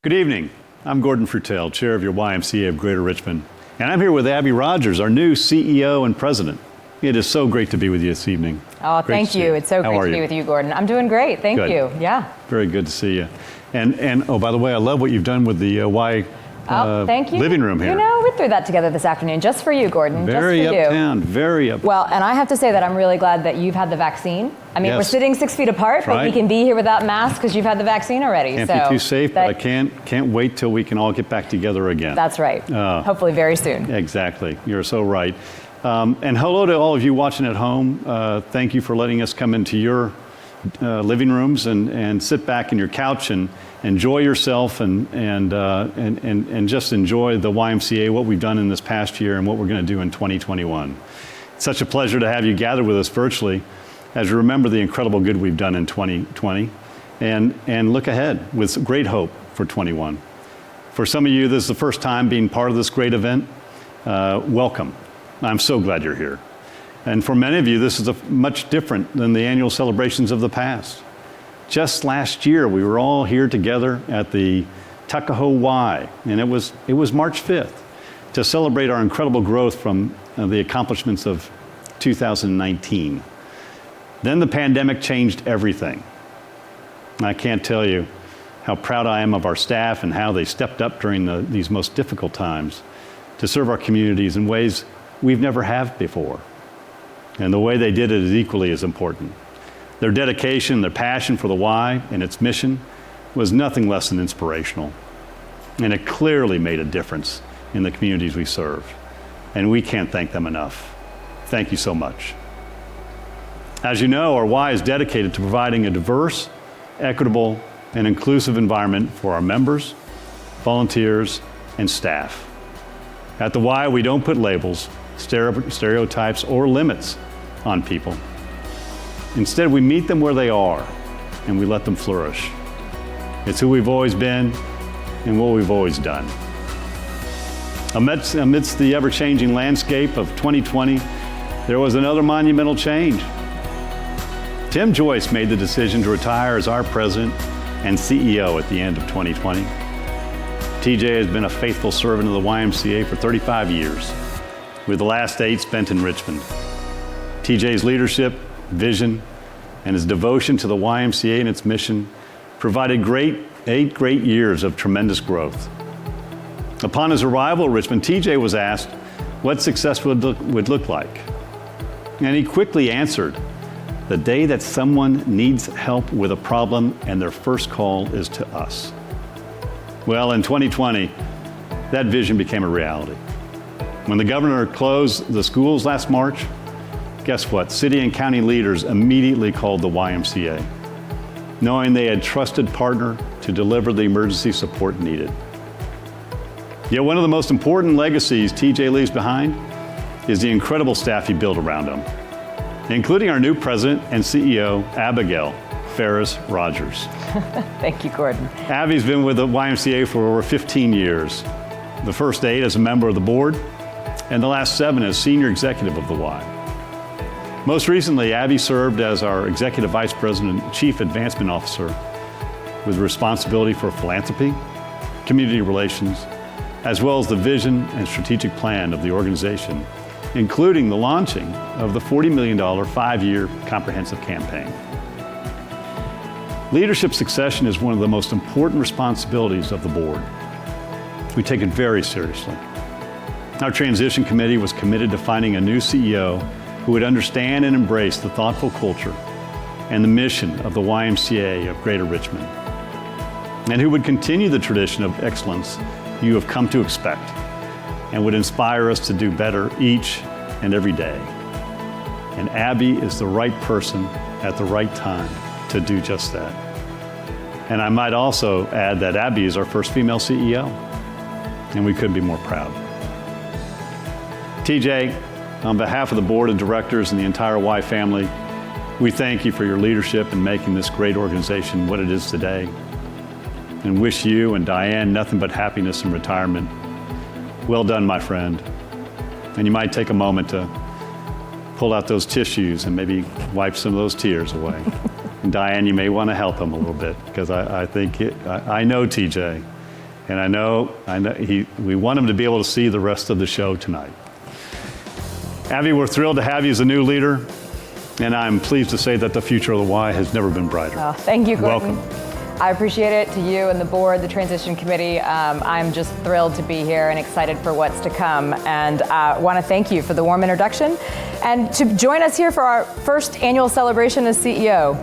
Good evening. I'm Gordon Fruetel, chair of your YMCA of Greater Richmond, and I'm here with Abby Rogers, our new CEO and president. It is so great to be with you this evening. Oh, thank you. It's so great to be with you, Gordon. I'm doing great. Thank you. Yeah. Very good to see you. And oh, by the way, I love what you've done with the thank you. living room here. You know, we threw that together this afternoon just for you, Gordon. Very just for uptown, you. very uptown. Well, and I have to say that I'm really glad that you've had the vaccine. I mean, we're sitting 6 feet apart, but we can be here without masks because you've had the vaccine already. Can't be too safe, but I can't wait till we can all get back together again. That's right. Hopefully very soon. Exactly. You're so right. And hello to all of you watching at home. Thank you for letting us come into your living rooms and sit back in your couch and enjoy yourself and just enjoy the YMCA, what we've done in this past year and what we're going to do in 2021. It's such a pleasure to have you gather with us virtually as you remember the incredible good we've done in 2020 and look ahead with great hope for 21. For some of you, this is the first time being part of this great event. Welcome. I'm so glad you're here. And for many of you, this is much different than the annual celebrations of the past. Just last year, we were all here together at the Tuckahoe Y, and it was March 5th to celebrate our incredible growth from the accomplishments of 2019. Then the pandemic changed everything. I can't tell you how proud I am of our staff and how they stepped up during these most difficult times to serve our communities in ways we've never have before. And the way they did it is equally as important. Their dedication, their passion for the Y and its mission was nothing less than inspirational. And it clearly made a difference in the communities we serve. And we can't thank them enough. Thank you so much. As you know, our Y is dedicated to providing a diverse, equitable, and inclusive environment for our members, volunteers, and staff. At the Y, we don't put labels, stereotypes, or limits on people. Instead, we meet them where they are, and we let them flourish. It's who we've always been and what we've always done. Amidst the ever-changing landscape of 2020, there was another monumental change. Tim Joyce made the decision to retire as our president and CEO at the end of 2020. TJ has been a faithful servant of the YMCA for 35 years, with the last 8 spent in Richmond. TJ's leadership, vision, and his devotion to the YMCA and its mission provided 8 great years of tremendous growth. Upon his arrival at Richmond, TJ was asked what success would look like. And he quickly answered, the day that someone needs help with a problem and their first call is to us. Well, in 2020, that vision became a reality. When the governor closed the schools last March, guess what? City and county leaders immediately called the YMCA, knowing they had a trusted partner to deliver the emergency support needed. Yet one of the most important legacies TJ leaves behind is the incredible staff he built around him, including our new president and CEO, Abigail Ferris Rogers. Thank you, Gordon. Abby's been with the YMCA for over 15 years, the first 8 as a member of the board, and the last 7 as senior executive of the Y. Most recently, Abby served as our executive vice president and chief advancement officer with responsibility for philanthropy, community relations, as well as the vision and strategic plan of the organization, including the launching of the $40 million 5-year comprehensive campaign. Leadership succession is one of the most important responsibilities of the board. We take it very seriously. Our transition committee was committed to finding a new CEO who would understand and embrace the thoughtful culture and the mission of the YMCA of Greater Richmond, and who would continue the tradition of excellence you have come to expect and would inspire us to do better each and every day. And Abby is the right person at the right time to do just that. And I might also add that Abby is our first female CEO, and we couldn't be more proud. TJ, on behalf of the board of directors and the entire Y family, we thank you for your leadership in making this great organization what it is today, and wish you and Diane nothing but happiness in retirement. Well done, my friend. And you might take a moment to pull out those tissues and maybe wipe some of those tears away. And Diane, you may want to help him a little bit, because I know TJ, And I know we want him to be able to see the rest of the show tonight. Abby, we're thrilled to have you as a new leader, and I'm pleased to say that the future of the Y has never been brighter. Oh, thank you, Gordon. Welcome. I appreciate it, to you and the board, the transition committee. I'm just thrilled to be here and excited for what's to come. And I want to thank you for the warm introduction and to join us here for our first annual celebration as CEO.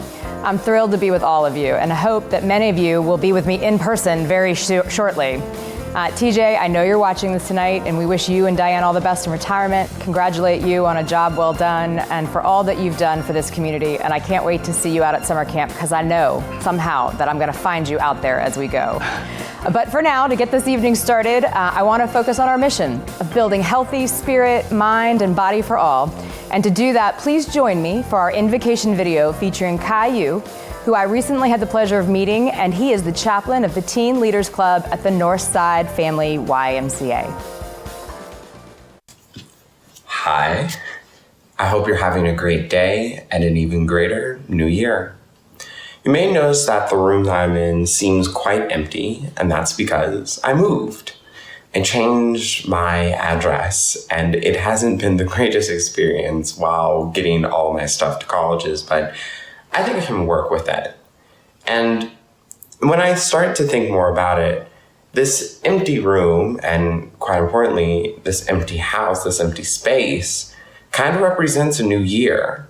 I'm thrilled to be with all of you and I hope that many of you will be with me in person very shortly. TJ, I know you're watching this tonight, and we wish you and Diane all the best in retirement, congratulate you on a job well done, and for all that you've done for this community, and I can't wait to see you out at summer camp, because I know somehow that I'm going to find you out there as we go. But for now, to get this evening started, I want to focus on our mission of building healthy spirit, mind, and body for all. And to do that, please join me for our Invocation video featuring Caillou, who I recently had the pleasure of meeting, and he is the chaplain of the Teen Leaders Club at the Northside Family YMCA. Hi, I hope you're having a great day and an even greater new year. You may notice that the room that I'm in seems quite empty, and that's because I moved. I changed my address, and it hasn't been the greatest experience while getting all my stuff to colleges, but I think I can work with it. And when I start to think more about it, this empty room, and quite importantly, this empty house, this empty space, kind of represents a new year.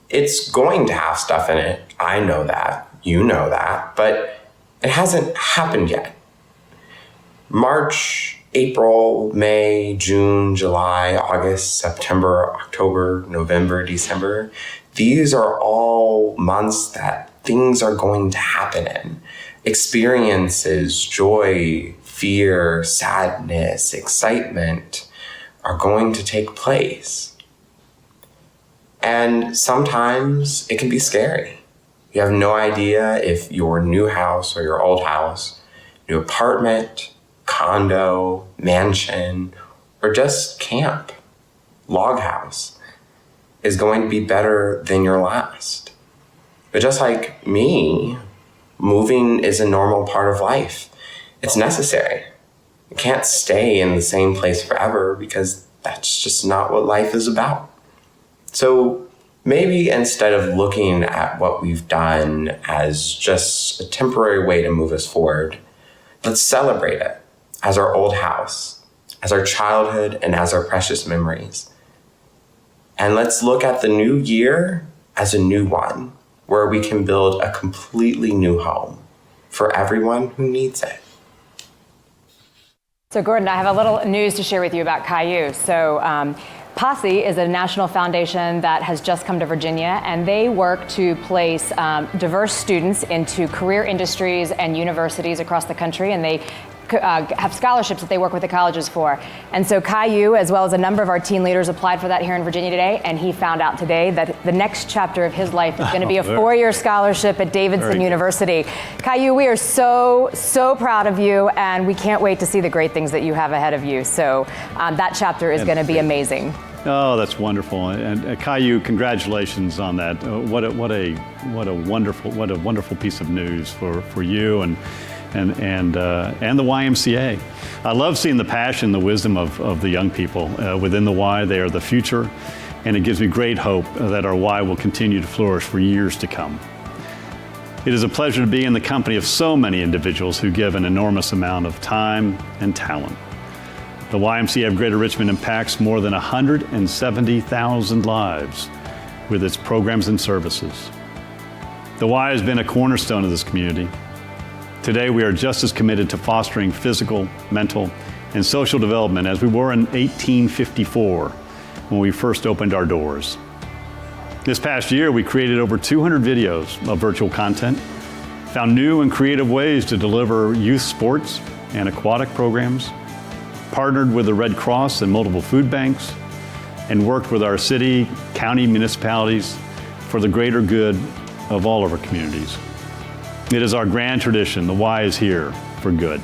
It's going to have stuff in it. I know that. You know that. But it hasn't happened yet. March, April, May, June, July, August, September, October, November, December. These are all months that things are going to happen in. Experiences, joy, fear, sadness, excitement are going to take place. And sometimes it can be scary. You have no idea if your new house or your old house, new apartment, condo, mansion, or just camp, log house, is going to be better than your last. But just like me, moving is a normal part of life. It's necessary. You can't stay in the same place forever because that's just not what life is about. So maybe instead of looking at what we've done as just a temporary way to move us forward, let's celebrate it as our old house, as our childhood, and as our precious memories. And let's look at the new year as a new one, where we can build a completely new home for everyone who needs it. So Gordon, I have a little news to share with you about Caillou. So Posse is a national foundation that has just come to Virginia, and they work to place diverse students into career industries and universities across the country, and they have scholarships that they work with the colleges for. And so Caillou, as well as a number of our teen leaders, applied for that here in Virginia today, and he found out today that the next chapter of his life is going to be a four-year scholarship at Davidson University. Caillou, we are so proud of you, and we can't wait to see the great things that you have ahead of you. So that chapter is going to be amazing. Oh, that's wonderful. And Caillou, congratulations on that. What a wonderful piece of news for you and the YMCA. I love seeing the passion, the wisdom of the young people within the Y. They are the future, and it gives me great hope that our Y will continue to flourish for years to come. It is a pleasure to be in the company of so many individuals who give an enormous amount of time and talent. The YMCA of Greater Richmond impacts more than 170,000 lives with its programs and services. The Y has been a cornerstone of this community. Today, we are just as committed to fostering physical, mental, and social development as we were in 1854 when we first opened our doors. This past year, we created over 200 videos of virtual content, found new and creative ways to deliver youth sports and aquatic programs, partnered with the Red Cross and multiple food banks, and worked with our city, county, municipalities for the greater good of all of our communities. It is our grand tradition. The Y is here for good.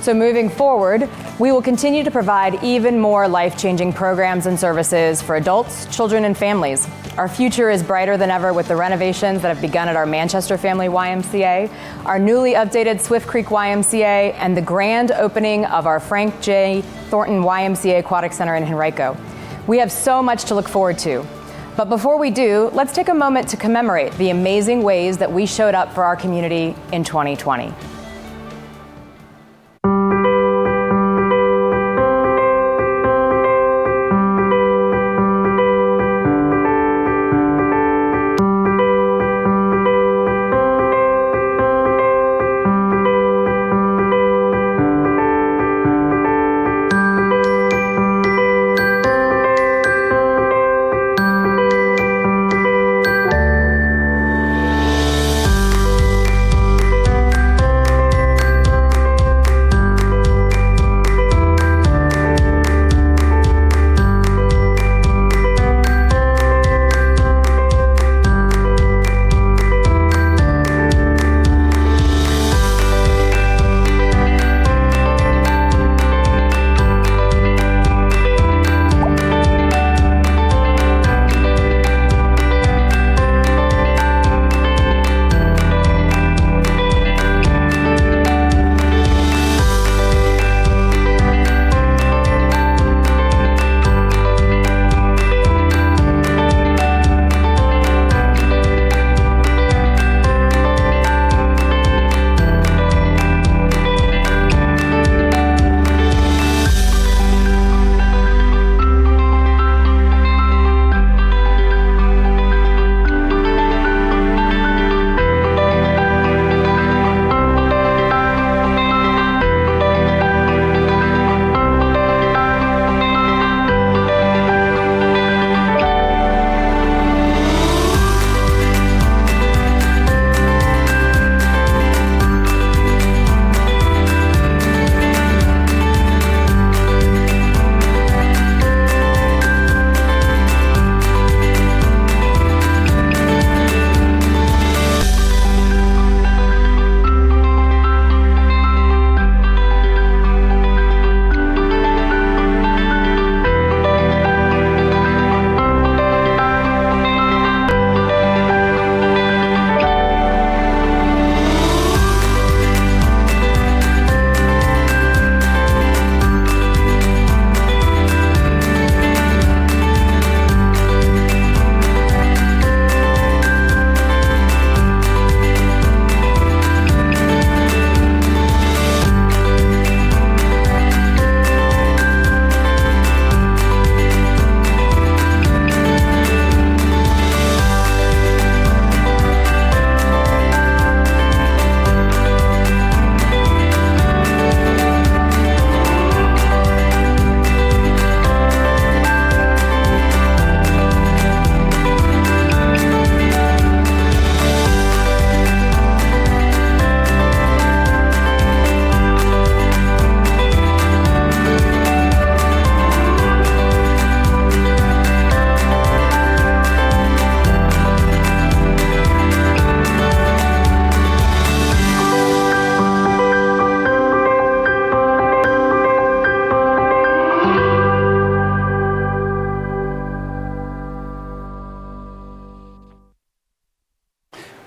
So moving forward, we will continue to provide even more life-changing programs and services for adults, children, and families. Our future is brighter than ever with the renovations that have begun at our Manchester Family YMCA, our newly updated Swift Creek YMCA, and the grand opening of our Frank J. Thornton YMCA Aquatic Center in Henrico. We have so much to look forward to. But before we do, let's take a moment to commemorate the amazing ways that we showed up for our community in 2020.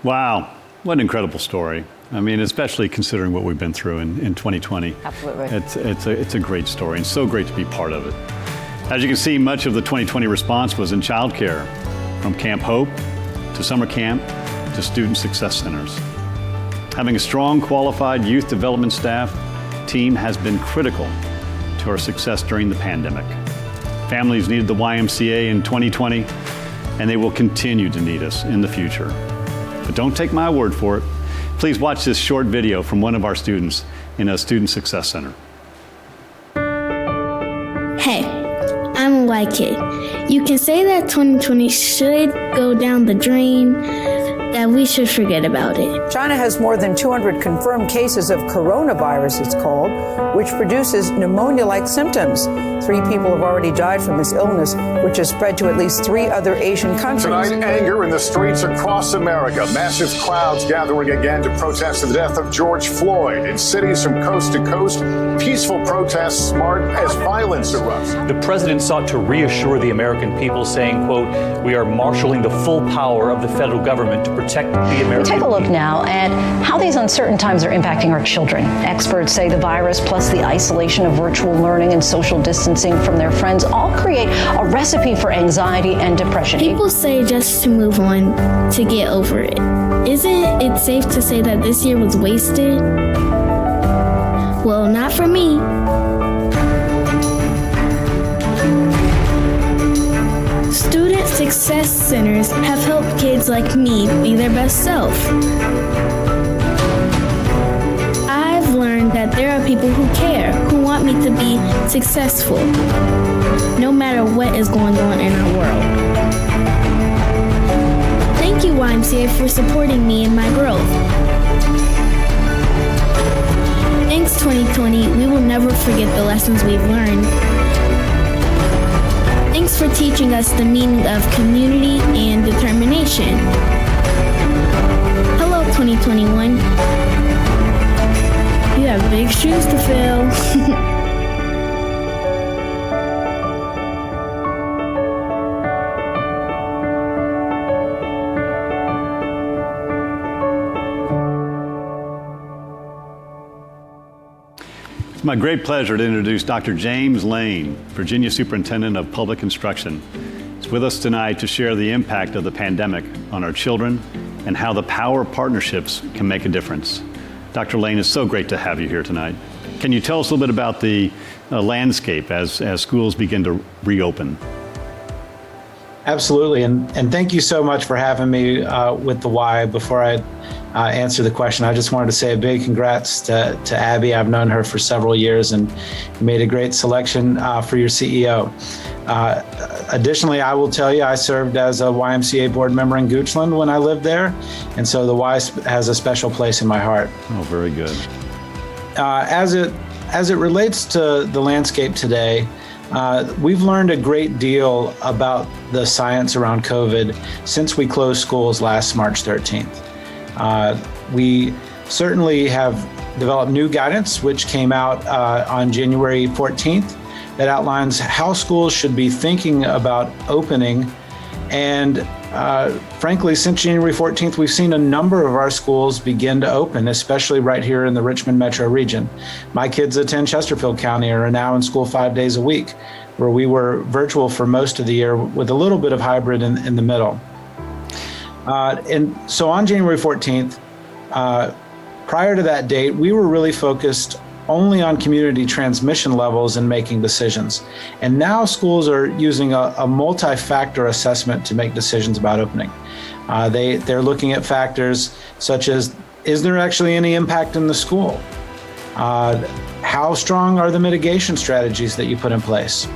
Wow, what an incredible story. I mean, especially considering what we've been through in 2020. Absolutely. It's a great story and so great to be part of it. As you can see, much of the 2020 response was in childcare, from Camp Hope to summer camp to student success centers. Having a strong, qualified youth development staff team has been critical to our success during the pandemic. Families needed the YMCA in 2020, and they will continue to need us in the future. But don't take my word for it. Please watch this short video from one of our students in a student success center. Hey, I'm a white kid. You can say that 2020 should go down the drain, that we should forget about it. China has more than 200 confirmed cases of coronavirus, it's called, which produces pneumonia-like symptoms. 3 people have already died from this illness, which has spread to at least 3 other Asian countries. Tonight, anger in the streets across America. Massive crowds gathering again to protest the death of George Floyd. In cities from coast to coast, peaceful protests marked as violence erupts. The president sought to reassure the American people, saying, quote, "We are marshaling the full power of the federal government to protect the American Take a look people." now at how these uncertain times are impacting our children. Experts say the virus plus the isolation of virtual learning and social distancing from their friends all create a recipe for anxiety and depression. People say just to move on, to get over it. Isn't it safe to say that this year was wasted? Well, not for me. Student success centers have helped kids like me be their best self. I've learned that there are people who care, who want me to be successful, no matter what is going on in our world. Thank you, YMCA, for supporting me in my growth. Thanks, 2020. We will never forget the lessons we've learned. Thanks for teaching us the meaning of community and determination. Hello, 2021. You have big shoes to fill. It's my great pleasure to introduce Dr. James Layne, Virginia Superintendent of Public Instruction. He's with us tonight to share the impact of the pandemic on our children and how the power of partnerships can make a difference. Dr. Layne, it's so great to have you here tonight. Can you tell us a little bit about the landscape as schools begin to reopen? Absolutely, and thank you so much for having me with the Y. Before I answer the question, I just wanted to say a big congrats to Abby. I've known her for several years and made a great selection for your CEO. Additionally, I will tell you, I served as a YMCA board member in Goochland when I lived there, and so the Y has a special place in my heart. Oh, very good. As it relates to the landscape today, we've learned a great deal about the science around COVID since we closed schools last March 13th. We certainly have developed new guidance, which came out on January 14th, that outlines how schools should be thinking about opening. And frankly, since January 14th, we've seen a number of our schools begin to open, especially right here in the Richmond metro region. My kids attend Chesterfield County and are now in school 5 days a week, where we were virtual for most of the year with a little bit of hybrid in the middle. And so on January 14th, prior to that date, we were really focused only on community transmission levels and making decisions. And now schools are using a multi-factor assessment to make decisions about opening. They're looking at factors such as, is there actually any impact in the school? How strong are the mitigation strategies that you put in place?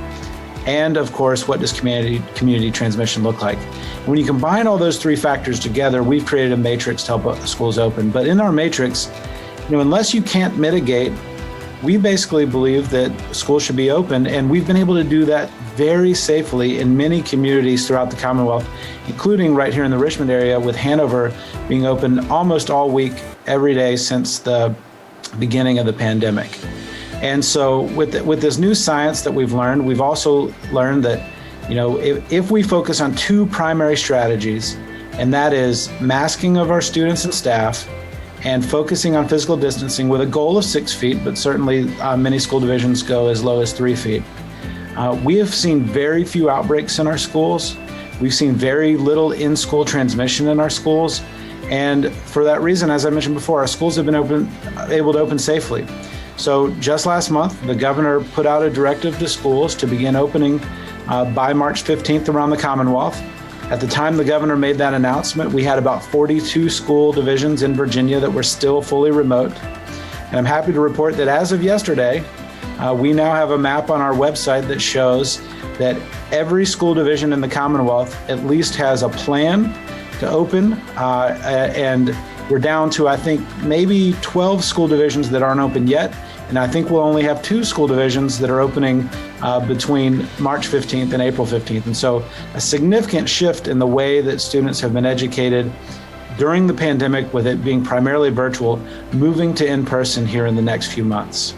And of course, what does community transmission look like? When you combine all those 3 factors together, we've created a matrix to help schools open. But in our matrix, unless you can't mitigate, we basically believe that schools should be open, and we've been able to do that very safely in many communities throughout the Commonwealth, including right here in the Richmond area, with Hanover being open almost all week, every day since the beginning of the pandemic. And so with this new science that we've learned, we've also learned that, if we focus on 2 primary strategies, and that is masking of our students and staff and focusing on physical distancing with a goal of 6 feet, but certainly many school divisions go as low as 3 feet. We have seen very few outbreaks in our schools. We've seen very little in-school transmission in our schools. And for that reason, as I mentioned before, our schools have been able to open safely. So just last month, the governor put out a directive to schools to begin opening by March 15th around the Commonwealth. At the time the governor made that announcement, we had about 42 school divisions in Virginia that were still fully remote. And I'm happy to report that as of yesterday, we now have a map on our website that shows that every school division in the Commonwealth at least has a plan to open, and we're down to, I think, maybe 12 school divisions that aren't open yet. And I think we'll only have 2 school divisions that are opening between March 15th and April 15th. And so a significant shift in the way that students have been educated during the pandemic, with it being primarily virtual, moving to in-person here in the next few months.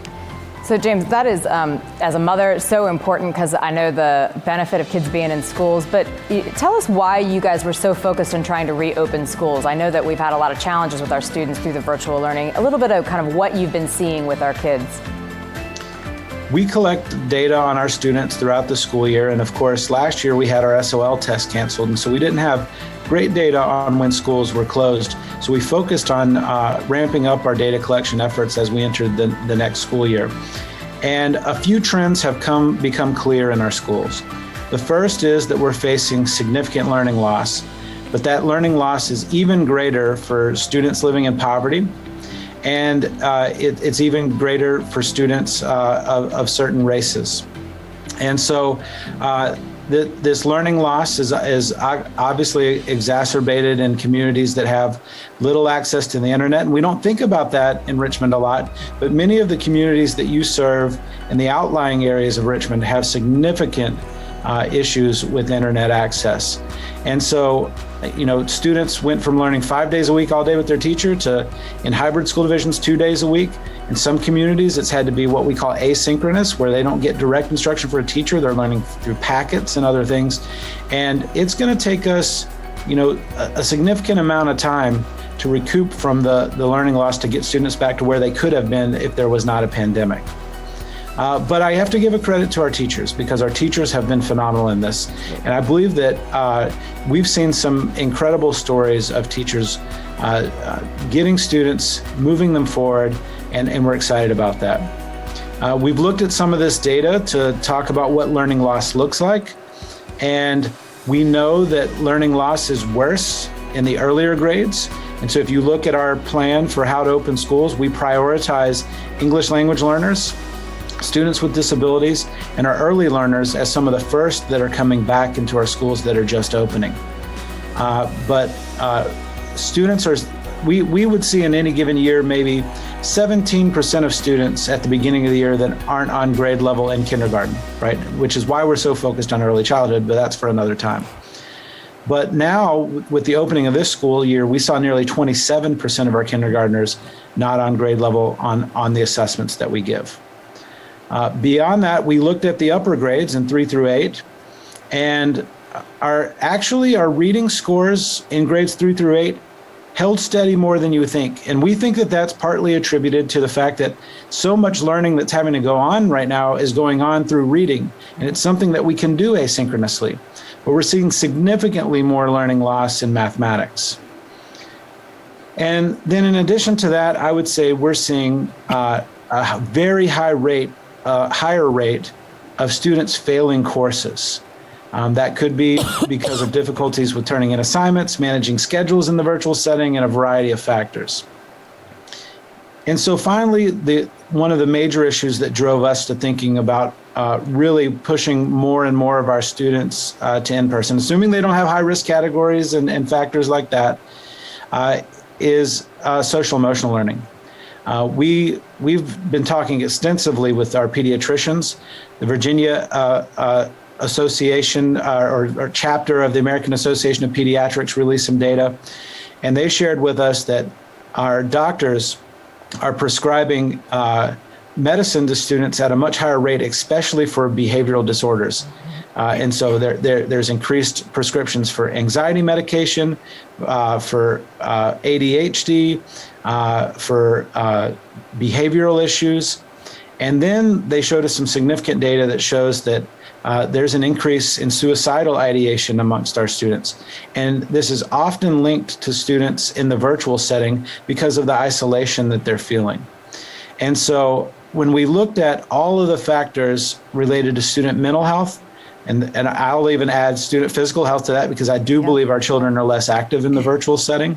So James, that is, as a mother, so important, because I know the benefit of kids being in schools, but tell us why you guys were so focused on trying to reopen schools. I know that we've had a lot of challenges with our students through the virtual learning. A little bit of kind of what you've been seeing with our kids. We collect data on our students throughout the school year, and of course, last year we had our SOL test canceled, and so we didn't have great data on when schools were closed. So we focused on ramping up our data collection efforts as we entered the next school year. And a few trends have become clear in our schools. The first is that we're facing significant learning loss, but that learning loss is even greater for students living in poverty, and it's even greater for students of certain races. And so this learning loss is obviously exacerbated in communities that have little access to the internet. And we don't think about that in Richmond a lot, but many of the communities that you serve in the outlying areas of Richmond have significant issues with internet access. And so, students went from learning 5 days a week all day with their teacher to, in hybrid school divisions, 2 days a week. In some communities, it's had to be what we call asynchronous, where they don't get direct instruction for a teacher. They're learning through packets and other things. And it's going to take us, a significant amount of time to recoup from the learning loss to get students back to where they could have been if there was not a pandemic. But I have to give a credit to our teachers, because our teachers have been phenomenal in this. And I believe that we've seen some incredible stories of teachers getting students, moving them forward, and we're excited about that. We've looked at some of this data to talk about what learning loss looks like. And we know that learning loss is worse in the earlier grades. And so if you look at our plan for how to open schools, we prioritize English language learners, students with disabilities, and our early learners as some of the first that are coming back into our schools that are just opening. But students are, we would see in any given year maybe 17% of students at the beginning of the year that aren't on grade level in kindergarten, right? Which is why we're so focused on early childhood, but that's for another time. But now, with the opening of this school year, we saw nearly 27% of our kindergartners not on grade level on the assessments that we give. Beyond that, we looked at the upper grades in 3 through 8, and our reading scores in grades 3 through 8 held steady more than you would think. And we think that that's partly attributed to the fact that so much learning that's having to go on right now is going on through reading, and it's something that we can do asynchronously. But we're seeing significantly more learning loss in mathematics. And then in addition to that, I would say we're seeing a very higher rate of students failing courses. That could be because of difficulties with turning in assignments, managing schedules in the virtual setting, and a variety of factors. And so finally, one of the major issues that drove us to thinking about really pushing more and more of our students to in-person, assuming they don't have high-risk categories and factors like that, is social emotional learning. We've been talking extensively with our pediatricians. The Virginia Association or chapter of the American Association of Pediatrics released some data, and they shared with us that our doctors are prescribing medicine to students at a much higher rate, especially for behavioral disorders. And so there's increased prescriptions for anxiety medication, for ADHD, for behavioral issues. And then they showed us some significant data that shows that there's an increase in suicidal ideation amongst our students. And this is often linked to students in the virtual setting because of the isolation that they're feeling. And so when we looked at all of the factors related to student mental health, and I'll even add student physical health to that, because I do believe our children are less active in the virtual setting,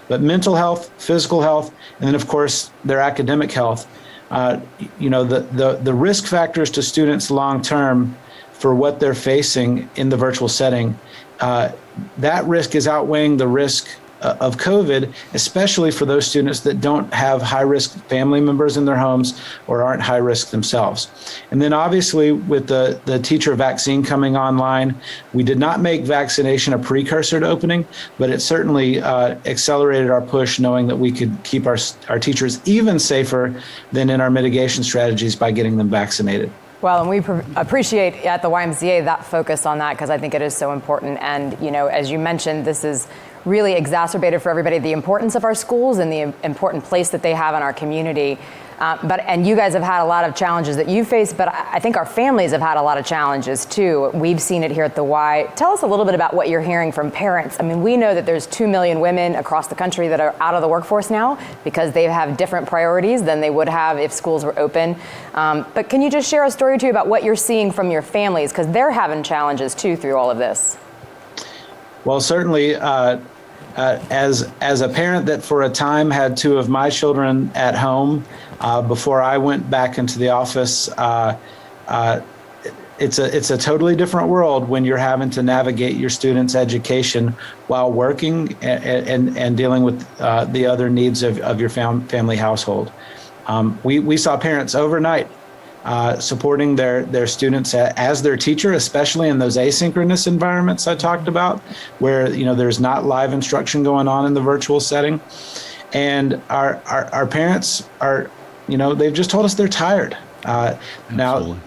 but mental health, physical health, and then of course their academic health, the risk factors to students long-term for what they're facing in the virtual setting that risk is outweighing the risk of COVID, especially for those students that don't have high-risk family members in their homes or aren't high risk themselves. And then obviously with the teacher vaccine coming online, we did not make vaccination a precursor to opening, but it certainly accelerated our push, knowing that we could keep our teachers even safer than in our mitigation strategies by getting them vaccinated. Well, and we appreciate at the YMCA that focus on that, because I think it is so important. And, you know, as you mentioned, this is really exacerbated for everybody the importance of our schools and the important place that they have in our community. And you guys have had a lot of challenges that you face, but I think our families have had a lot of challenges too. We've seen it here at the Y. Tell us a little bit about what you're hearing from parents. I mean, we know that there's 2 million women across the country that are out of the workforce now because they have different priorities than they would have if schools were open. But can you just share a story or two about what you're seeing from your families? Because they're having challenges too through all of this. Well, certainly, as a parent that for a time had 2 of my children at home before I went back into the office, it's a totally different world when you're having to navigate your students' education while working and dealing with the other needs of your family household. We saw parents overnight supporting their students as their teacher, especially in those asynchronous environments I talked about, where, you know, there's not live instruction going on in the virtual setting. And our parents are, you know, they've just told us they're tired. Now,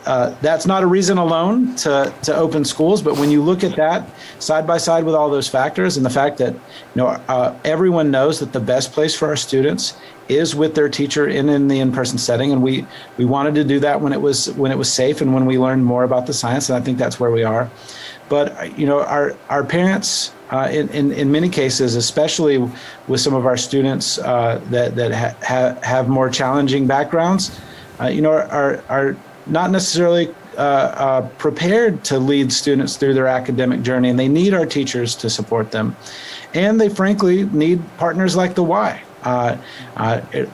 that's not a reason alone to open schools, but when you look at that side by side with all those factors and the fact that, you know, everyone knows that the best place for our students is with their teacher in the in-person setting, and we wanted to do that when it was safe and when we learned more about the science, and I think that's where we are. But, you know, our parents, in many cases, especially with some of our students that have more challenging backgrounds, you know, are not necessarily prepared to lead students through their academic journey, and they need our teachers to support them. And they frankly need partners like the Y.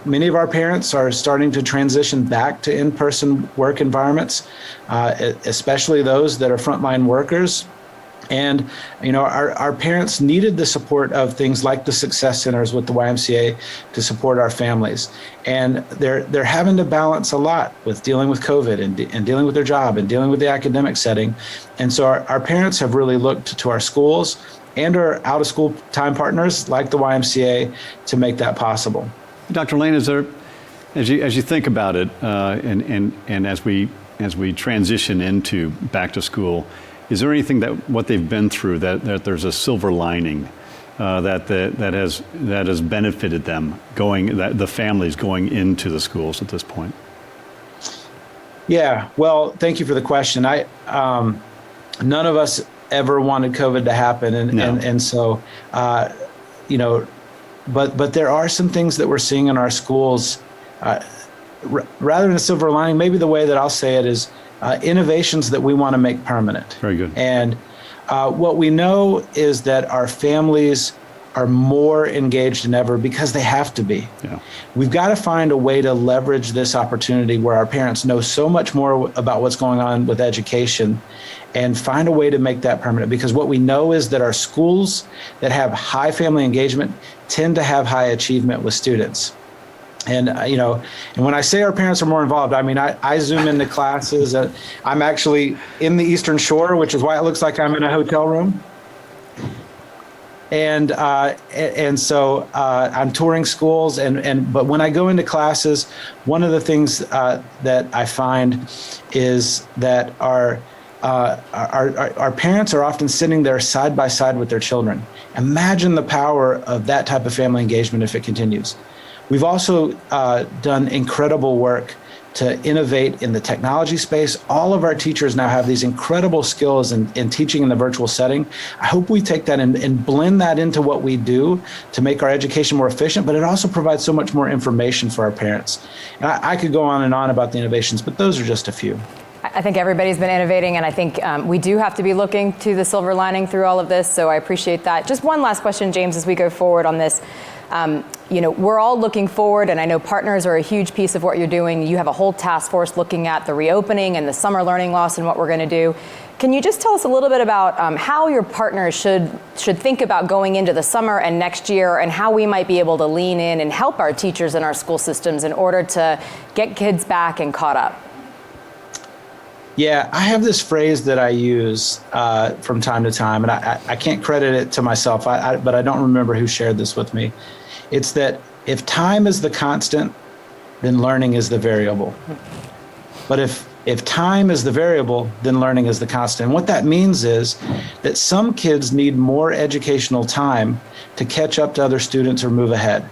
Many of our parents are starting to transition back to in-person work environments, especially those that are frontline workers. And, you know, our parents needed the support of things like the Success Centers with the YMCA to support our families. And they're having to balance a lot with dealing with COVID and dealing with their job and dealing with the academic setting. And so our parents have really looked to our schools and our out-of-school time partners like the YMCA to make that possible. Dr. Layne, is there, as you think about it, and as we transition into back to school, is there anything that what they've been through that there's a silver lining that has benefited them the families going into the schools at this point? Yeah, well, thank you for the question. None of us ever wanted COVID to happen, and so you know, but there are some things that we're seeing in our schools. Rather than a silver lining, maybe the way that I'll say it is innovations that we want to make permanent. Very good. And what we know is that our families are more engaged than ever because they have to be. Yeah. We've got to find a way to leverage this opportunity where our parents know so much more about what's going on with education and find a way to make that permanent, because what we know is that our schools that have high family engagement tend to have high achievement with students. And, you know, and when I say our parents are more involved, I mean, I Zoom into classes. I'm actually in the Eastern Shore, which is why it looks like I'm in a hotel room. And so I'm touring schools, but when I go into classes, one of the things that I find is that our parents are often sitting there side by side with their children. Imagine the power of that type of family engagement if it continues. We've also done incredible work to innovate in the technology space. All of our teachers now have these incredible skills in teaching in the virtual setting. I hope we take that and blend that into what we do to make our education more efficient, but it also provides so much more information for our parents. And I could go on and on about the innovations, but those are just a few. I think everybody's been innovating, and I think we do have to be looking to the silver lining through all of this, so I appreciate that. Just one last question, James, as we go forward on this. You know, we're all looking forward, and I know partners are a huge piece of what you're doing. You have a whole task force looking at the reopening and the summer learning loss and what we're going to do. Can you just tell us a little bit about how your partners should think about going into the summer and next year, and how we might be able to lean in and help our teachers in our school systems in order to get kids back and caught up? Yeah, I have this phrase that I use from time to time, and I can't credit it to myself, but I don't remember who shared this with me. It's that if time is the constant, then learning is the variable. But if time is the variable, then learning is the constant. And what that means is that some kids need more educational time to catch up to other students or move ahead.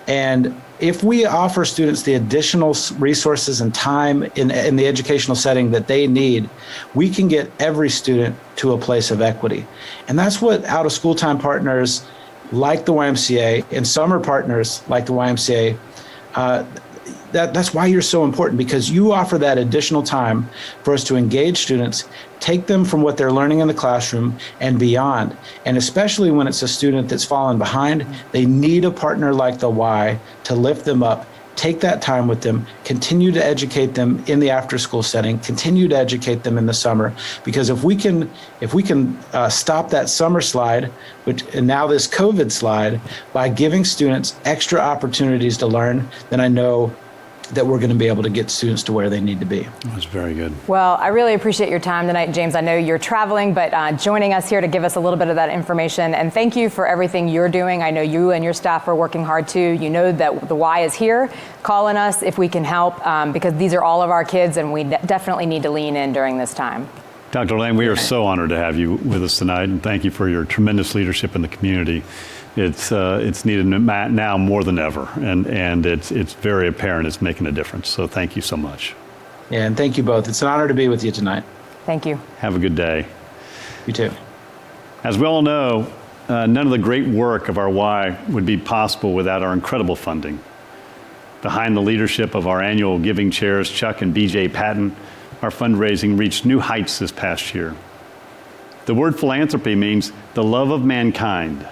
And if we offer students the additional resources and time in the educational setting that they need, we can get every student to a place of equity. And that's what out-of-school time partners like the YMCA and summer partners like the YMCA, that's why you're so important, because you offer that additional time for us to engage students, take them from what they're learning in the classroom and beyond. And especially when it's a student that's fallen behind, they need a partner like the Y to lift them up, take that time with them, continue to educate them in the after-school setting, continue to educate them in the summer. Because if we can stop that summer slide, and now this COVID slide, by giving students extra opportunities to learn, then I know that we're going to be able to get students to where they need to be. That's very good. Well, I really appreciate your time tonight, James. I know you're traveling, but joining us here to give us a little bit of that information. And thank you for everything you're doing. I know you and your staff are working hard too. You know that the Y is here calling us if we can help, because these are all of our kids, and we definitely need to lean in during this time. Dr. Layne, we are so honored to have you with us tonight, and thank you for your tremendous leadership in the community. It's needed now more than ever, and it's very apparent it's making a difference. So thank you so much. Yeah, and thank you both. It's an honor to be with you tonight. Thank you. Have a good day. You too. As we all know, none of the great work of our Y would be possible without our incredible funding. Behind the leadership of our annual giving chairs, Chuck and BJ Patton, our fundraising reached new heights this past year. The word philanthropy means the love of mankind.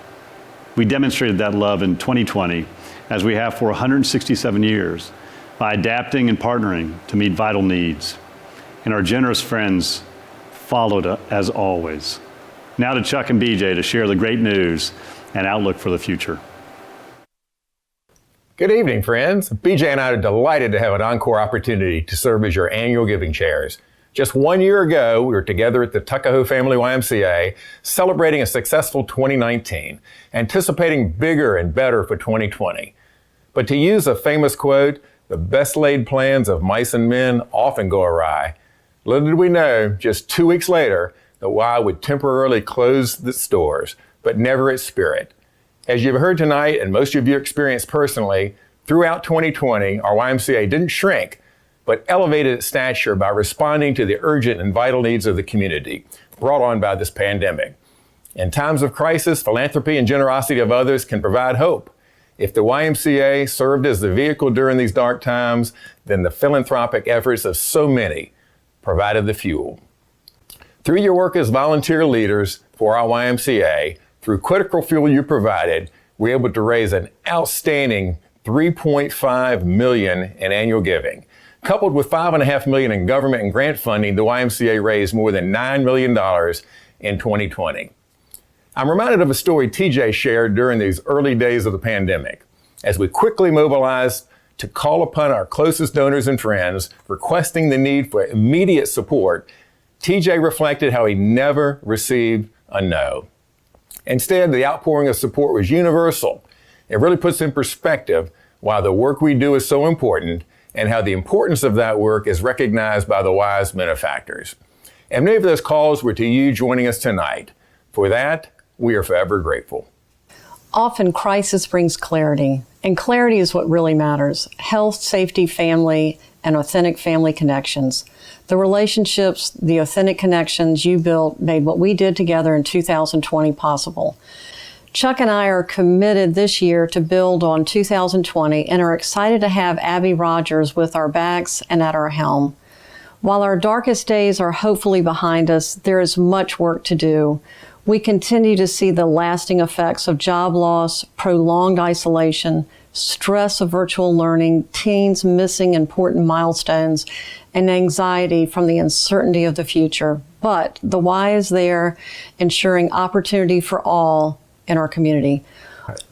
We demonstrated that love in 2020, as we have for 167 years, by adapting and partnering to meet vital needs. And our generous friends followed as always. Now to Chuck and BJ to share the great news and outlook for the future. Good evening, friends. BJ and I are delighted to have an encore opportunity to serve as your annual giving chairs. Just 1 year ago, we were together at the Tuckahoe Family YMCA, celebrating a successful 2019, anticipating bigger and better for 2020. But to use a famous quote, the best laid plans of mice and men often go awry. Little did we know, just 2 weeks later, the Y would temporarily close the stores, but never its spirit. As you've heard tonight, and most of you experienced personally, throughout 2020, our YMCA didn't shrink, but elevated its stature by responding to the urgent and vital needs of the community brought on by this pandemic. In times of crisis, philanthropy and generosity of others can provide hope. If the YMCA served as the vehicle during these dark times, then the philanthropic efforts of so many provided the fuel. Through your work as volunteer leaders for our YMCA, through critical fuel you provided, we're able to raise an outstanding $3.5 million in annual giving. Coupled with $5.5 million in government and grant funding, the YMCA raised more than $9 million in 2020. I'm reminded of a story TJ shared during these early days of the pandemic. As we quickly mobilized to call upon our closest donors and friends, requesting the need for immediate support, TJ reflected how he never received a no. Instead, the outpouring of support was universal. It really puts in perspective why the work we do is so important and how the importance of that work is recognized by the Y's benefactors. And many of those calls were to you joining us tonight. For that, we are forever grateful. Often crisis brings clarity, and clarity is what really matters. Health, safety, family, and authentic family connections. The relationships, the authentic connections you built made what we did together in 2020 possible. Chuck and I are committed this year to build on 2020 and are excited to have Abby Rogers with our backs and at our helm. While our darkest days are hopefully behind us, there is much work to do. We continue to see the lasting effects of job loss, prolonged isolation, stress of virtual learning, teens missing important milestones, and anxiety from the uncertainty of the future. But the Y is there, ensuring opportunity for all in our community.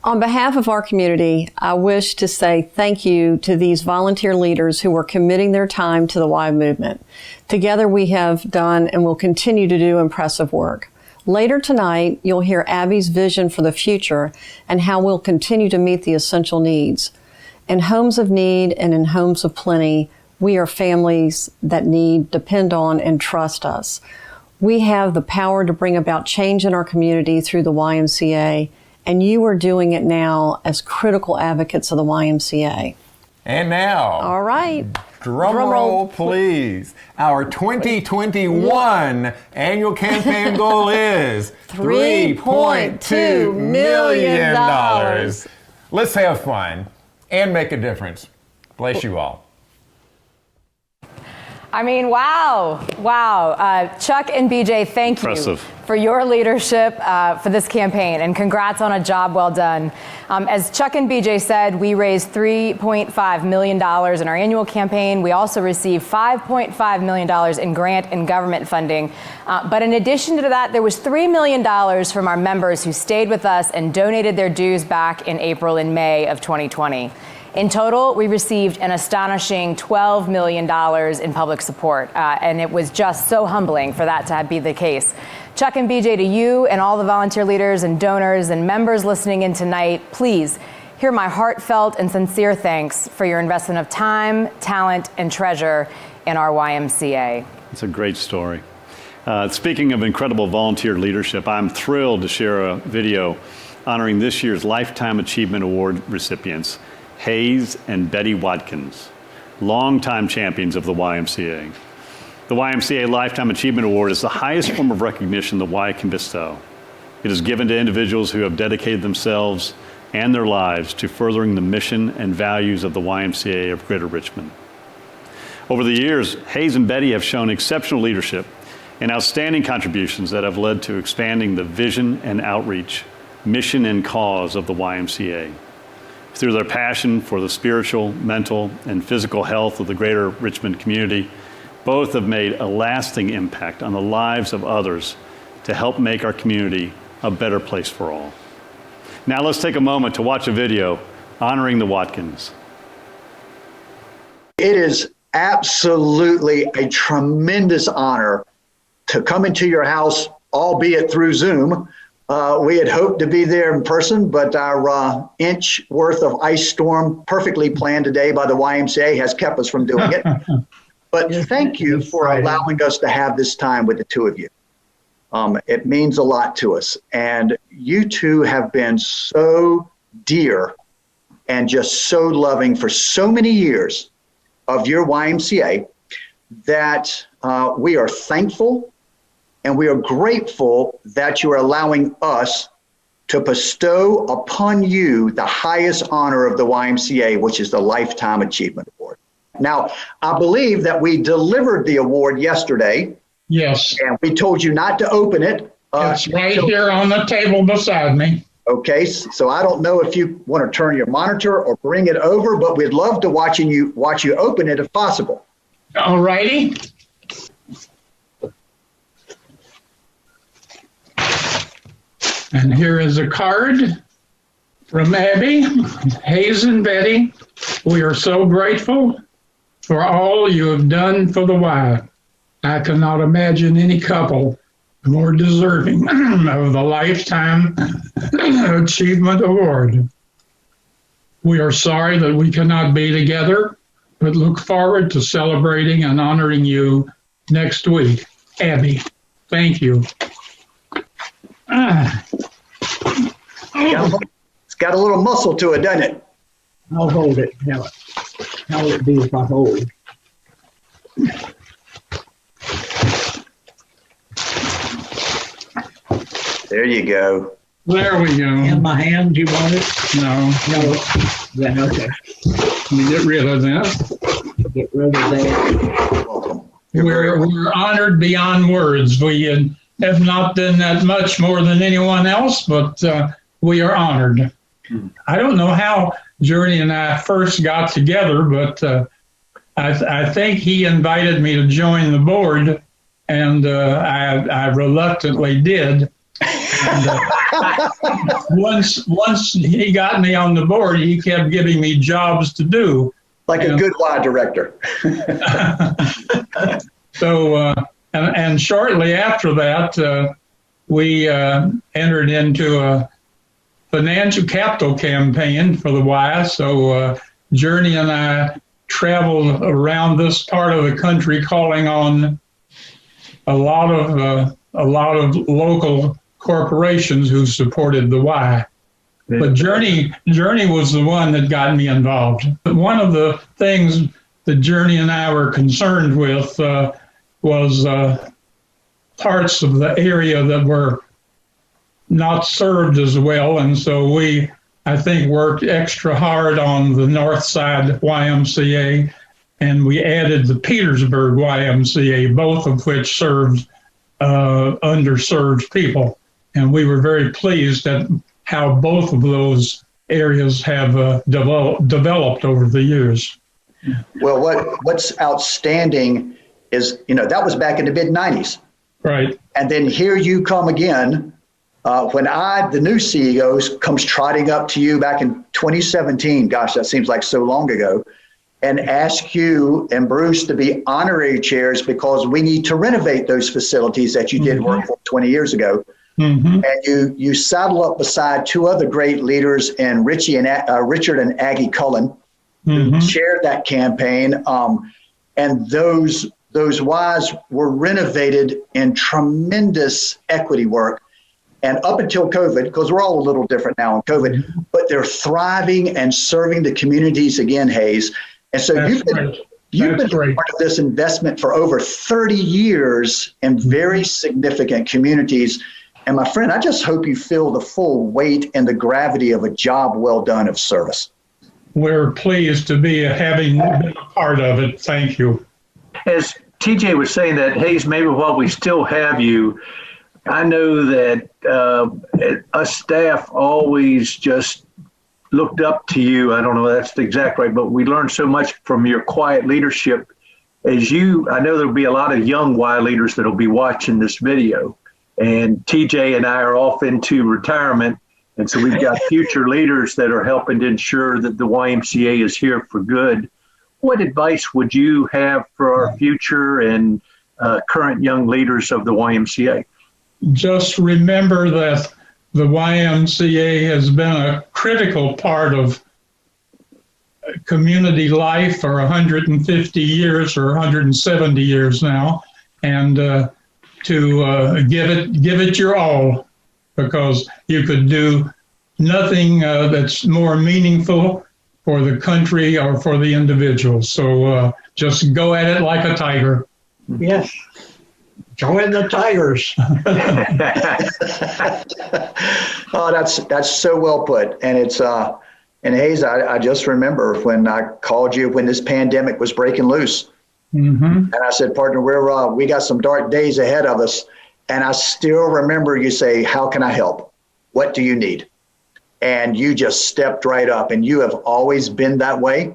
On behalf of our community, I wish to say thank you to these volunteer leaders who are committing their time to the Y movement. Together we have done and will continue to do impressive work. Later tonight, you'll hear Abby's vision for the future and how we'll continue to meet the essential needs. In homes of need and in homes of plenty, we are families that need, depend on, and trust us. We have the power to bring about change in our community through the YMCA, and you are doing it now as critical advocates of the YMCA. And now, all right, drum roll, please. Our 2021 annual campaign goal is $3.2 million. Let's have fun and make a difference. Bless you all. I mean, wow. Chuck and BJ, thank you for your leadership for this campaign, and congrats on a job well done. As Chuck and BJ said, we raised $3.5 million in our annual campaign. We also received $5.5 million in grant and government funding. But in addition to that, there was $3 million from our members who stayed with us and donated their dues back in April and May of 2020. In total, we received an astonishing $12 million in public support, and it was just so humbling for that to be the case. Chuck and BJ, to you and all the volunteer leaders and donors and members listening in tonight, please hear my heartfelt and sincere thanks for your investment of time, talent, and treasure in our YMCA. It's a great story. Speaking of incredible volunteer leadership, I'm thrilled to share a video honoring this year's Lifetime Achievement Award recipients, Hayes and Betty Watkins, longtime champions of the YMCA. The YMCA Lifetime Achievement Award is the highest form of recognition the Y can bestow. It is given to individuals who have dedicated themselves and their lives to furthering the mission and values of the YMCA of Greater Richmond. Over the years, Hayes and Betty have shown exceptional leadership and outstanding contributions that have led to expanding the vision and outreach, mission and cause of the YMCA. Through their passion for the spiritual, mental, and physical health of the Greater Richmond community, both have made a lasting impact on the lives of others to help make our community a better place for all. Now let's take a moment to watch a video honoring the Watkins. It is absolutely a tremendous honor to come into your house, albeit through Zoom. We had hoped to be there in person, but our inch worth of ice storm perfectly planned today by the YMCA has kept us from doing it. But thank you for allowing us to have this time with the two of you. It means a lot to us. And you two have been so dear and just so loving for so many years of your YMCA that we are thankful and we are grateful that you are allowing us to bestow upon you the highest honor of the YMCA, which is the Lifetime Achievement Award. Now, I believe that we delivered the award yesterday. Yes. And we told you not to open it. It's right here on the table beside me. Okay, so I don't know if you want to turn your monitor or bring it over, but we'd love to watch you open it if possible. All righty. And here is a card from Abby, Hayes and Betty. We are so grateful for all you have done for the Y. I cannot imagine any couple more deserving of the Lifetime Achievement Award. We are sorry that we cannot be together, but look forward to celebrating and honoring you next week. Abby, thank you. It's got a little muscle to it, doesn't it? I'll hold it. How will it be if I hold? There you go. There we go. In my hand, you want it? No. Then okay. Let me get rid of that. Get rid of that. We're honored beyond words. We have not done that much more than anyone else, but we are honored. I don't know how Journey and I first got together, but I think he invited me to join the board, and I reluctantly did. And, once he got me on the board, he kept giving me jobs to do. Like a good Y director. So, and shortly after that, we entered into a financial capital campaign for the Y. So Journey and I traveled around this part of the country calling on a lot of local corporations who supported the Y. But Journey was the one that got me involved. One of the things that Journey and I were concerned with was parts of the area that were not served as well. And so we, I think, worked extra hard on the North Side YMCA, and we added the Petersburg YMCA, both of which served underserved people. And we were very pleased at how both of those areas have developed over the years. Well, what's outstanding is, that was back in the mid-'90s. Right. And then here you come again, when the new CEO, comes trotting up to you back in 2017, gosh, that seems like so long ago, and ask you and Bruce to be honorary chairs because we need to renovate those facilities that you did work for 20 years ago. Mm-hmm. And you saddle up beside two other great leaders, and Richard and Aggie Cullen, who chaired that campaign. And those Ys were renovated in tremendous equity work. And up until COVID, because we're all a little different now in COVID, but they're thriving and serving the communities again, Hayes. And so you've been part of this investment for over 30 years in very significant communities. And my friend, I just hope you feel the full weight and the gravity of a job well done of service. We're pleased to be having been a part of it. Thank you. As TJ was saying that, Hayes, maybe while we still have you, I know that us staff always just looked up to you. I don't know if that's the exact right, but we learned so much from your quiet leadership. I know there'll be a lot of young Y leaders that'll be watching this video. And TJ and I are off into retirement. And so we've got future leaders that are helping to ensure that the YMCA is here for good. What advice would you have for our future and current young leaders of the YMCA? Just remember that the YMCA has been a critical part of community life for 150 years or 170 years now. And to give it your all, because you could do nothing that's more meaningful for the country or for the individual. So just go at it like a tiger. Yes. Join the Tigers. Oh, that's so well put. And it's and Hayes, I just remember when I called you when this pandemic was breaking loose. And I said, partner, we got some dark days ahead of us. And I still remember you say, how can I help? What do you need? And you just stepped right up. And you have always been that way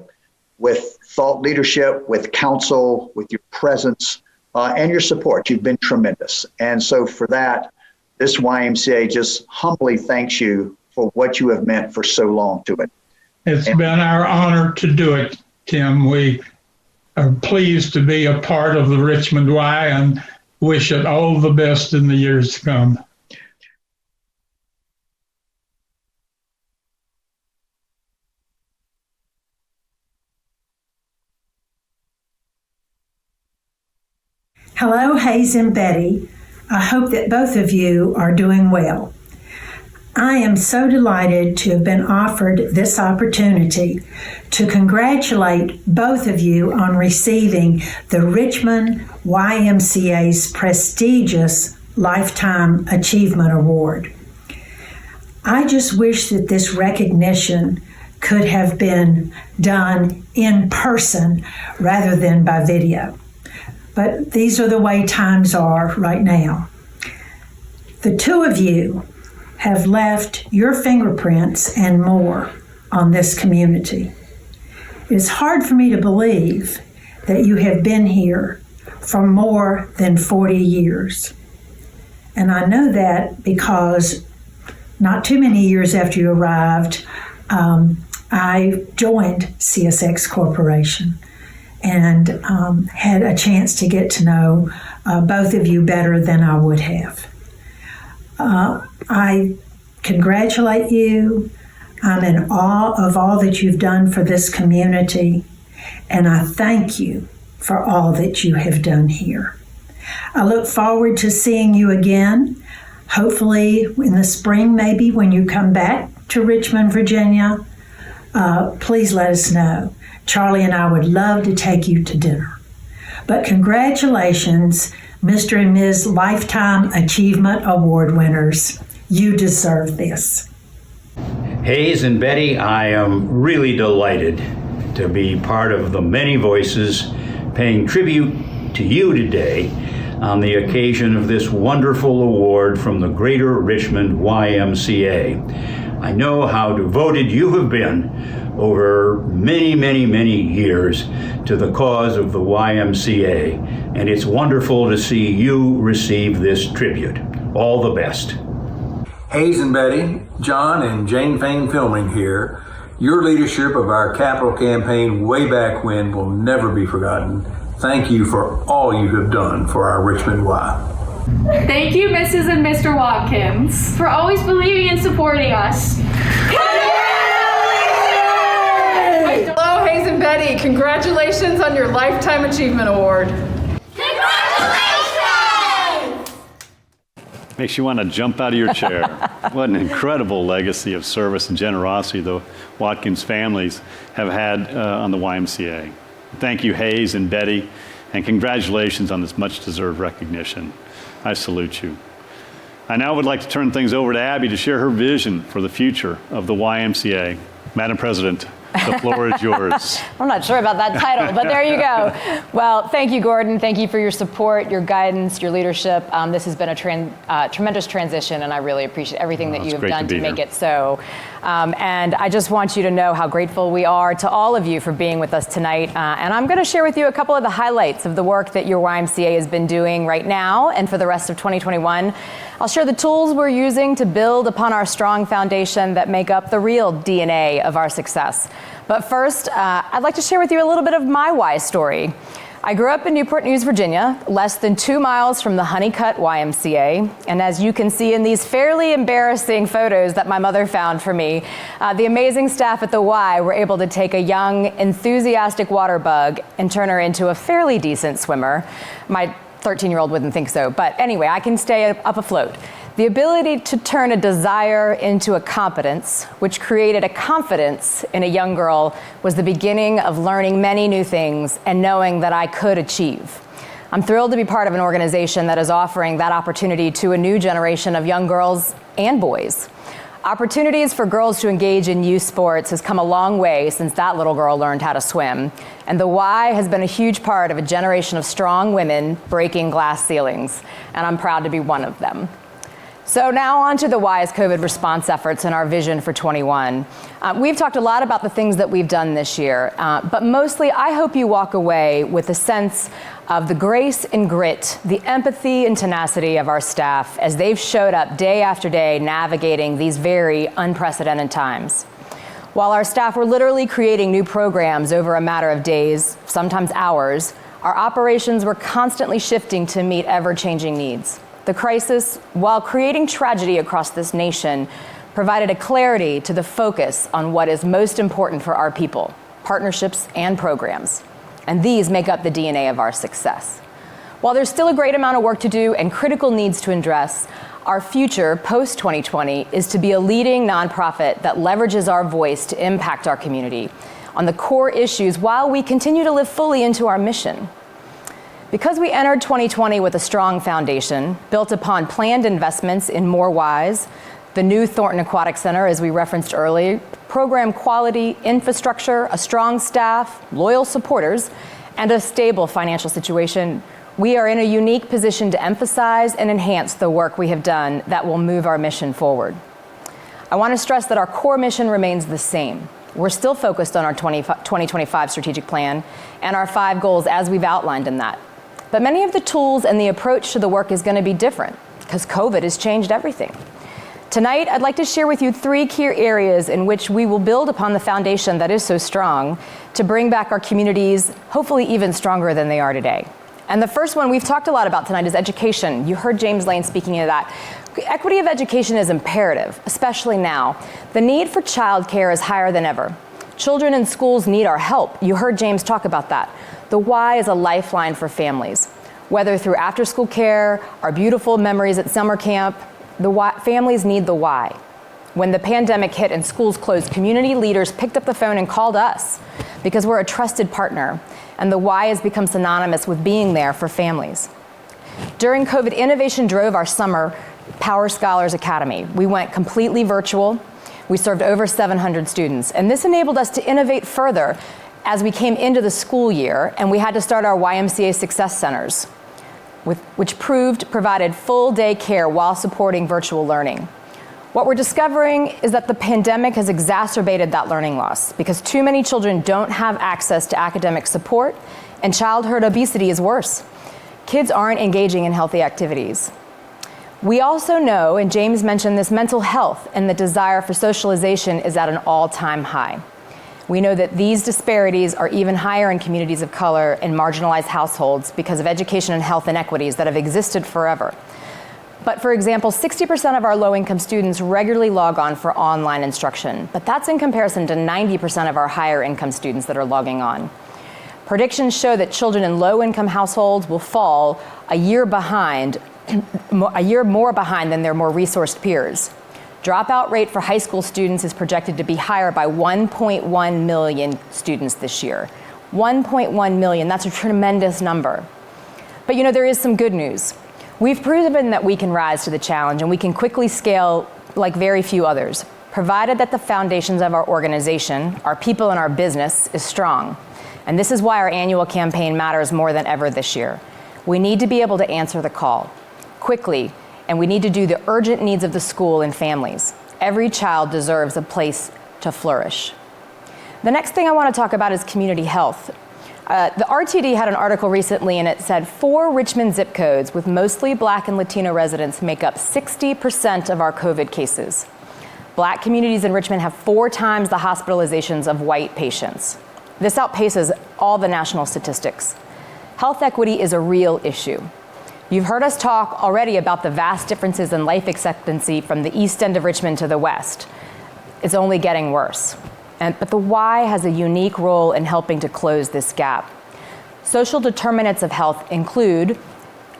with thought leadership, with counsel, with your presence, and your support. You've been tremendous. And so for that, this YMCA just humbly thanks you for what you have meant for so long to it. It's been our honor to do it, Tim. We are pleased to be a part of the Richmond Y and wish it all the best in the years to come. Hello, Hayes and Betty. I hope that both of you are doing well. I am so delighted to have been offered this opportunity to congratulate both of you on receiving the Richmond YMCA's prestigious Lifetime Achievement Award. I just wish that this recognition could have been done in person rather than by video. But these are the way times are right now. The two of you have left your fingerprints and more on this community. It is hard for me to believe that you have been here for more than 40 years. And I know that because not too many years after you arrived, I joined CSX Corporation and had a chance to get to know both of you better than I would have. I congratulate you. I'm in awe of all that you've done for this community, and I thank you for all that you have done here. I look forward to seeing you again, hopefully in the spring, maybe when you come back to Richmond, Virginia. Please let us know. Charlie and I would love to take you to dinner. But congratulations, Mr. and Ms. Lifetime Achievement Award winners. You deserve this. Hayes and Betty, I am really delighted to be part of the many voices paying tribute to you today on the occasion of this wonderful award from the Greater Richmond YMCA. I know how devoted you have been over many, many, many years to the cause of the YMCA, and it's wonderful to see you receive this tribute. All the best. Hayes and Betty, John and Jane Fain Filming here. Your leadership of our capital campaign way back when will never be forgotten. Thank you for all you have done for our Richmond Y. Thank you, Mrs. and Mr. Watkins, for always believing and supporting us. Hello, Hayes and Betty. Congratulations on your Lifetime Achievement Award. Makes you want to jump out of your chair. What an incredible legacy of service and generosity the Watkins families have had on the YMCA. Thank you, Hayes and Betty, and congratulations on this much-deserved recognition. I salute you. I now would like to turn things over to Abby to share her vision for the future of the YMCA. Madam President, the floor is yours. I'm not sure about that title, but there you go. Well, thank you, Gordon. Thank you for your support, your guidance, your leadership. This has been a tremendous transition, and I really appreciate everything that you have done to make it so. And I just want you to know how grateful we are to all of you for being with us tonight. And I'm going to share with you a couple of the highlights of the work that your YMCA has been doing right now and for the rest of 2021. I'll share the tools we're using to build upon our strong foundation that make up the real DNA of our success. But first, I'd like to share with you a little bit of my Y story. I grew up in Newport News, Virginia, less than 2 miles from the Honeycutt YMCA. And as you can see in these fairly embarrassing photos that my mother found for me, the amazing staff at the Y were able to take a young, enthusiastic water bug and turn her into a fairly decent swimmer. My 13-year-old wouldn't think so, but anyway, I can stay up afloat. The ability to turn a desire into a competence, which created a confidence in a young girl, was the beginning of learning many new things and knowing that I could achieve. I'm thrilled to be part of an organization that is offering that opportunity to a new generation of young girls and boys. Opportunities for girls to engage in youth sports has come a long way since that little girl learned how to swim. And the Y has been a huge part of a generation of strong women breaking glass ceilings. And I'm proud to be one of them. So now on to the Y's COVID response efforts and our vision for 21. We've talked a lot about the things that we've done this year, but mostly I hope you walk away with a sense of the grace and grit, the empathy and tenacity of our staff as they've showed up day after day navigating these very unprecedented times. While our staff were literally creating new programs over a matter of days, sometimes hours, our operations were constantly shifting to meet ever-changing needs. The crisis, while creating tragedy across this nation, provided a clarity to the focus on what is most important for our people, partnerships and programs. And these make up the DNA of our success. While there's still a great amount of work to do and critical needs to address, our future post-2020 is to be a leading nonprofit that leverages our voice to impact our community on the core issues while we continue to live fully into our mission. Because we entered 2020 with a strong foundation, built upon planned investments in more Ys, the new Thornton Aquatic Center, as we referenced earlier, program quality, infrastructure, a strong staff, loyal supporters, and a stable financial situation, we are in a unique position to emphasize and enhance the work we have done that will move our mission forward. I want to stress that our core mission remains the same. We're still focused on our 2025 strategic plan and our 5 goals as we've outlined in that. But many of the tools and the approach to the work is going to be different because COVID has changed everything. Tonight, I'd like to share with you 3 key areas in which we will build upon the foundation that is so strong to bring back our communities, hopefully even stronger than they are today. And the first one we've talked a lot about tonight is education. You heard James Layne speaking of that. Equity of education is imperative, especially now. The need for childcare is higher than ever. Children in schools need our help. You heard James talk about that. The Y is a lifeline for families. Whether through after-school care, our beautiful memories at summer camp, families need the Y. When the pandemic hit and schools closed, community leaders picked up the phone and called us because we're a trusted partner, and the Y has become synonymous with being there for families. During COVID, innovation drove our summer Power Scholars Academy. We went completely virtual. We served over 700 students, and this enabled us to innovate further as we came into the school year, and we had to start our YMCA Success Centers, which provided full day care while supporting virtual learning. What we're discovering is that the pandemic has exacerbated that learning loss because too many children don't have access to academic support, and childhood obesity is worse. Kids aren't engaging in healthy activities. We also know, and James mentioned this, mental health and the desire for socialization is at an all-time high. We know that these disparities are even higher in communities of color and marginalized households because of education and health inequities that have existed forever. But for example, 60% of our low-income students regularly log on for online instruction, but that's in comparison to 90% of our higher-income students that are logging on. Predictions show that children in low-income households will fall a year more behind than their more resourced peers. Dropout rate for high school students is projected to be higher by 1.1 million students this year. 1.1 million, that's a tremendous number. But there is some good news. We've proven that we can rise to the challenge and we can quickly scale like very few others, provided that the foundations of our organization, our people and our business is strong. And this is why our annual campaign matters more than ever this year. We need to be able to answer the call quickly, and we need to do the urgent needs of the school and families. Every child deserves a place to flourish. The next thing I want to talk about is community health. The RTD had an article recently, and it said 4 Richmond zip codes with mostly Black and Latino residents make up 60% of our COVID cases. Black communities in Richmond have 4 times the hospitalizations of white patients. This outpaces all the national statistics. Health equity is a real issue. You've heard us talk already about the vast differences in life expectancy from the east end of Richmond to the west. It's only getting worse. But the Y has a unique role in helping to close this gap. Social determinants of health include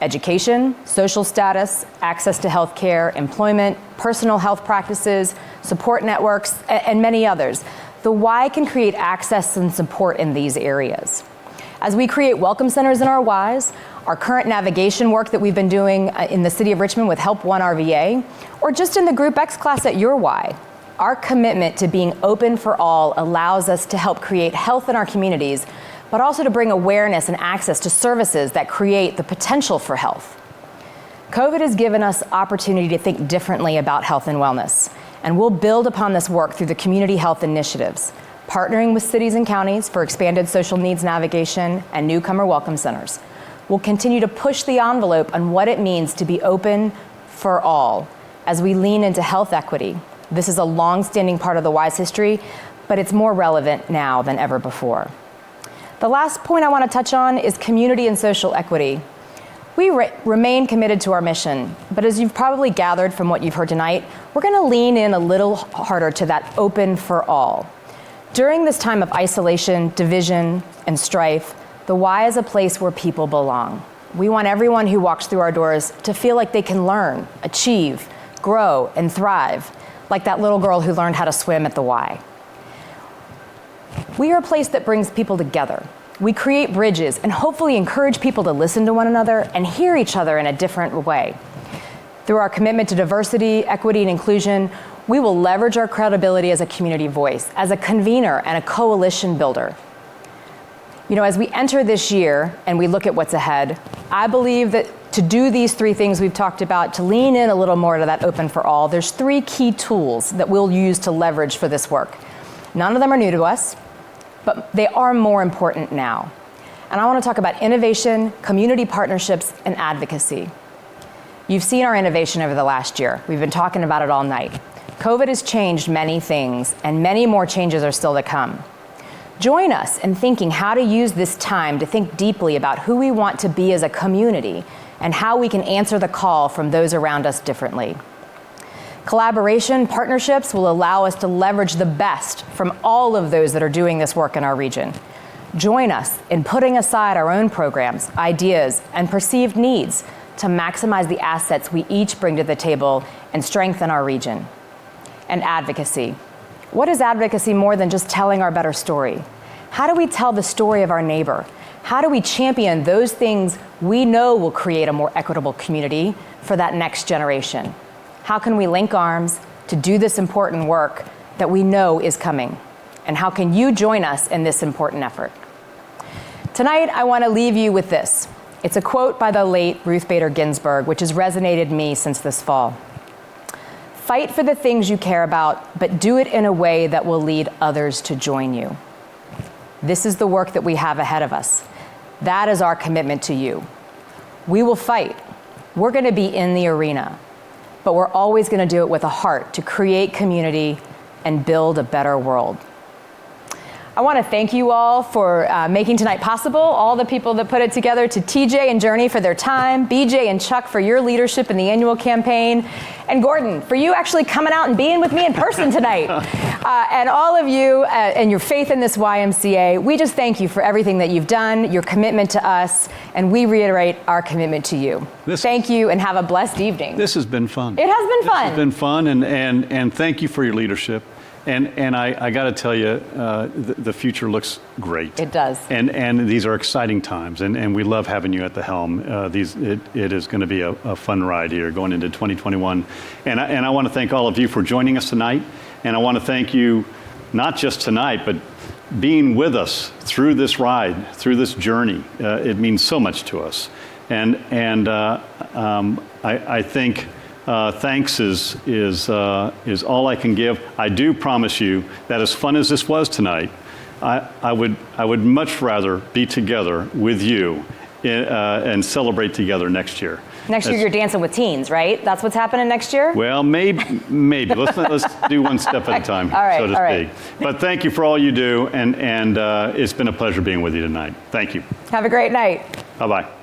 education, social status, access to health care, employment, personal health practices, support networks, and many others. The Y can create access and support in these areas. As we create welcome centers in our Ys, our current navigation work that we've been doing in the city of Richmond with Help One RVA, or just in the Group X class at your Y, our commitment to being open for all allows us to help create health in our communities, but also to bring awareness and access to services that create the potential for health. COVID has given us opportunity to think differently about health and wellness, and we'll build upon this work through the community health initiatives, partnering with cities and counties for expanded social needs navigation and newcomer welcome centers. We'll continue to push the envelope on what it means to be open for all as we lean into health equity. This is a long-standing part of the Y's history, but it's more relevant now than ever before. The last point I want to touch on is community and social equity. We remain committed to our mission, but as you've probably gathered from what you've heard tonight, we're going to lean in a little harder to that open for all. During this time of isolation, division, and strife, the Y is a place where people belong. We want everyone who walks through our doors to feel like they can learn, achieve, grow, and thrive, like that little girl who learned how to swim at the Y. We are a place that brings people together. We create bridges and hopefully encourage people to listen to one another and hear each other in a different way. Through our commitment to diversity, equity, and inclusion, we will leverage our credibility as a community voice, as a convener and a coalition builder. As we enter this year and we look at what's ahead, I believe that to do these three things we've talked about, to lean in a little more to that open for all, there's three key tools that we'll use to leverage for this work. None of them are new to us, but they are more important now. And I want to talk about innovation, community partnerships, and advocacy. You've seen our innovation over the last year. We've been talking about it all night. COVID has changed many things, and many more changes are still to come. Join us in thinking how to use this time to think deeply about who we want to be as a community and how we can answer the call from those around us differently. Collaboration, partnerships will allow us to leverage the best from all of those that are doing this work in our region. Join us in putting aside our own programs, ideas, and perceived needs to maximize the assets we each bring to the table and strengthen our region. And advocacy. What is advocacy more than just telling our better story? How do we tell the story of our neighbor? How do we champion those things we know will create a more equitable community for that next generation? How can we link arms to do this important work that we know is coming? And how can you join us in this important effort? Tonight, I want to leave you with this. It's a quote by the late Ruth Bader Ginsburg, which has resonated me since this fall. Fight for the things you care about, but do it in a way that will lead others to join you. This is the work that we have ahead of us. That is our commitment to you. We will fight. We're going to be in the arena, but we're always going to do it with a heart to create community and build a better world. I want to thank you all for making tonight possible, all the people that put it together, to TJ and Journey for their time, BJ and Chuck for your leadership in the annual campaign, and Gordon for you actually coming out and being with me in person tonight. And all of you and your faith in this YMCA, we just thank you for everything that you've done, your commitment to us, and we reiterate our commitment to you. Thank you and have a blessed evening. This has been fun. It has been fun. It's been fun, and thank you for your leadership. And I got to tell you, the future looks great. It does. And these are exciting times, and we love having you at the helm. It is going to be a fun ride here going into 2021. And I want to thank all of you for joining us tonight. And I want to thank you, not just tonight, but being with us through this ride, through this journey. It means so much to us. And I think thanks is all I can give. I do promise you that as fun as this was tonight, I would much rather be together with you and celebrate together next year. Next year you're dancing with teens, right? That's what's happening next year? Well, maybe. Let's do one step at a time, all right, so to all speak. right. But thank you for all you do, and it's been a pleasure being with you tonight. Thank you. Have a great night. Bye-bye.